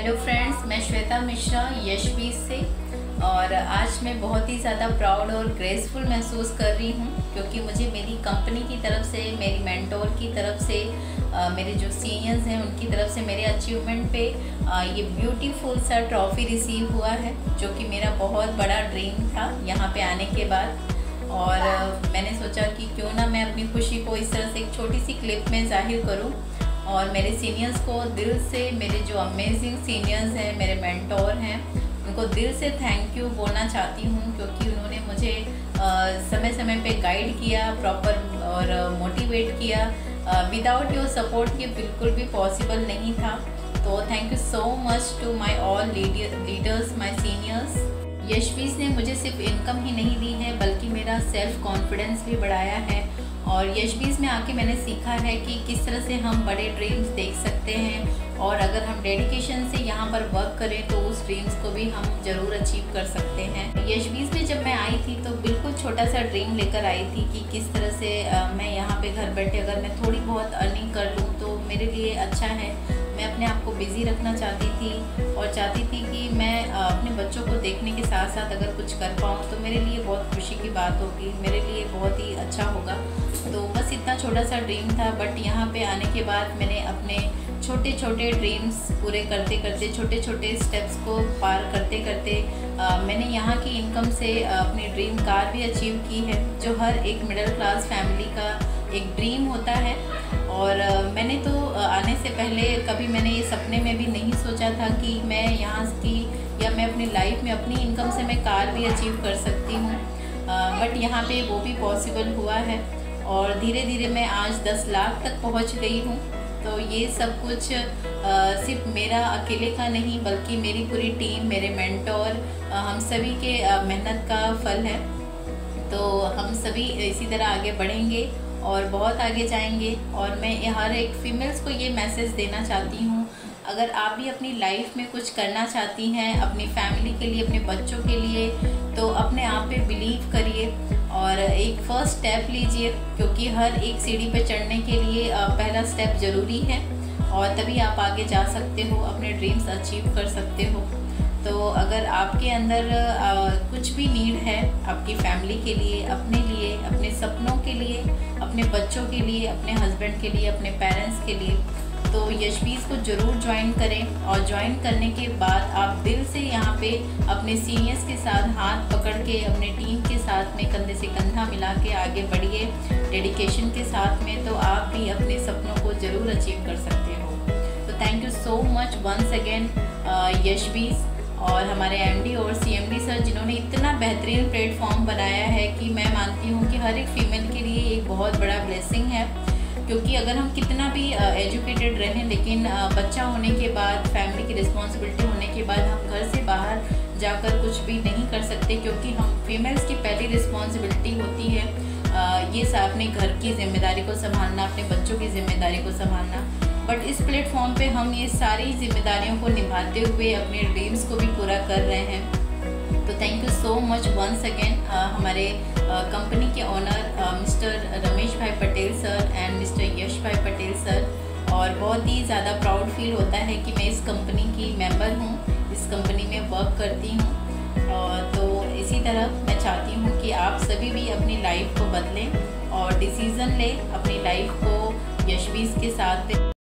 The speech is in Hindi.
हेलो फ्रेंड्स, मैं श्वेता मिश्रा यशबीज से। और आज मैं बहुत ही ज़्यादा प्राउड और ग्रेसफुल महसूस कर रही हूँ क्योंकि मुझे मेरी कंपनी की तरफ से, मेरी मेंटोर की तरफ से, मेरे जो सीनियर्स हैं उनकी तरफ से मेरे अचीवमेंट पे ये ब्यूटीफुल सा ट्रॉफ़ी रिसीव हुआ है, जो कि मेरा बहुत बड़ा ड्रीम था यहाँ पे आने के बाद। और मैंने सोचा कि क्यों ना मैं अपनी खुशी को इस तरह से एक छोटी सी क्लिप में ज़ाहिर करूँ और मेरे सीनियर्स को दिल से, मेरे जो अमेजिंग सीनियर्स हैं, मेरे मेंटोर हैं, उनको दिल से थैंक यू बोलना चाहती हूँ क्योंकि उन्होंने मुझे समय समय पे गाइड किया, प्रॉपर और मोटिवेट किया। विदाउट योर सपोर्ट ये बिल्कुल भी पॉसिबल नहीं था। तो thank you so much to my all leaders, my seniors. Yashbeej ने मुझे सिर्फ इनकम ही नहीं दी है बल्कि मेरा सेल्फ कॉन्फिडेंस भी बढ़ाया है। और यशबीज में आके मैंने सीखा है कि किस तरह से हम बड़े ड्रीम्स देख सकते हैं और अगर हम डेडिकेशन से यहाँ पर वर्क करें तो उस ड्रीम्स को भी हम ज़रूर अचीव कर सकते हैं। यशबीज में जब मैं आई थी तो बिल्कुल छोटा सा ड्रीम लेकर आई थी कि किस तरह से मैं यहाँ पे घर बैठे अगर मैं थोड़ी बहुत अर्निंग कर लूँ तो मेरे लिए अच्छा है। मैं अपने आप को बिज़ी रखना चाहती थी और चाहती थी कि मैं अपने बच्चों को देखने के साथ साथ अगर कुछ कर पाऊँ तो मेरे लिए बहुत खुशी की बात होगी, मेरे लिए बहुत ही अच्छा होगा। तो बस इतना छोटा सा ड्रीम था, बट यहाँ पे आने के बाद मैंने अपने छोटे छोटे ड्रीम्स पूरे करते करते, छोटे छोटे स्टेप्स को पार करते करते मैंने यहाँ की इनकम से अपनी ड्रीम कार भी अचीव की है, जो हर एक मिडिल क्लास फैमिली का एक ड्रीम होता है। और मैंने तो आने से पहले कभी मैंने ये सपने में भी नहीं सोचा था कि मैं यहाँ की या मैं अपनी लाइफ में अपनी इनकम से मैं कार भी अचीव कर सकती हूँ, बट यहाँ पे वो भी पॉसिबल हुआ है और धीरे धीरे मैं आज 10 लाख तक पहुँच गई हूँ। तो ये सब कुछ सिर्फ मेरा अकेले का नहीं बल्कि मेरी पूरी टीम, मेरे मेंटोर, हम सभी के मेहनत का फल है। तो हम सभी इसी तरह आगे बढ़ेंगे और बहुत आगे जाएंगे। और मैं हर एक फीमेल्स को ये मैसेज देना चाहती हूँ, अगर आप भी अपनी लाइफ में कुछ करना चाहती हैं, अपनी फैमिली के लिए, अपने बच्चों के लिए, तो अपने आप पे बिलीव करिए और एक फर्स्ट स्टेप लीजिए क्योंकि हर एक सीढ़ी पे चढ़ने के लिए पहला स्टेप ज़रूरी है और तभी आप आगे जा सकते हो, अपने ड्रीम्स अचीव कर सकते हो। तो अगर आपके अंदर कुछ भी नीड है आपकी फैमिली के लिए, अपने सपनों के लिए, अपने बच्चों के लिए, अपने हस्बैंड के लिए, अपने पेरेंट्स के लिए, तो यशबीज को ज़रूर ज्वाइन करें। और ज्वाइन करने के बाद आप दिल से यहाँ पे अपने सीनियर्स के साथ हाथ पकड़ के, अपने टीम के साथ में कंधे से कंधा मिला के आगे बढ़िए डेडिकेशन के साथ में, तो आप भी अपने सपनों को ज़रूर अचीव कर सकते हो। तो thank you so much once again Yashbeej और हमारे एमडी और सीएमडी सर, जिन्होंने इतना बेहतरीन प्लेटफॉर्म बनाया है कि मैं मानती हूँ कि हर एक फीमेल के लिए एक बहुत बड़ा ब्लेसिंग है। क्योंकि अगर हम कितना भी एजुकेटेड रहें लेकिन बच्चा होने के बाद, फैमिली की रिस्पॉन्सिबिलिटी होने के बाद हम घर से बाहर जाकर कुछ भी नहीं कर सकते क्योंकि हम फीमेल्स की पहली रिस्पॉन्सिबिलिटी होती है ये अपने घर की जिम्मेदारी को संभालना, अपने बच्चों की जिम्मेदारी को संभालना। बट इस प्लेटफॉर्म पे हम ये सारी जिम्मेदारियों को निभाते हुए अपने ड्रीम्स को भी पूरा कर रहे हैं। तो thank you so much once again हमारे कंपनी के owner mister Ramesh bhai Patel sir and mister Yash bhai Patel sir. और बहुत ही ज़्यादा प्राउड फील होता है कि मैं इस कंपनी की मेंबर हूँ, इस कंपनी में वर्क करती हूँ। तो इसी तरह मैं चाहती हूँ कि आप सभी भी अपनी लाइफ को बदलें और डिसीज़न लें, अपनी लाइफ को यशबीज के साथ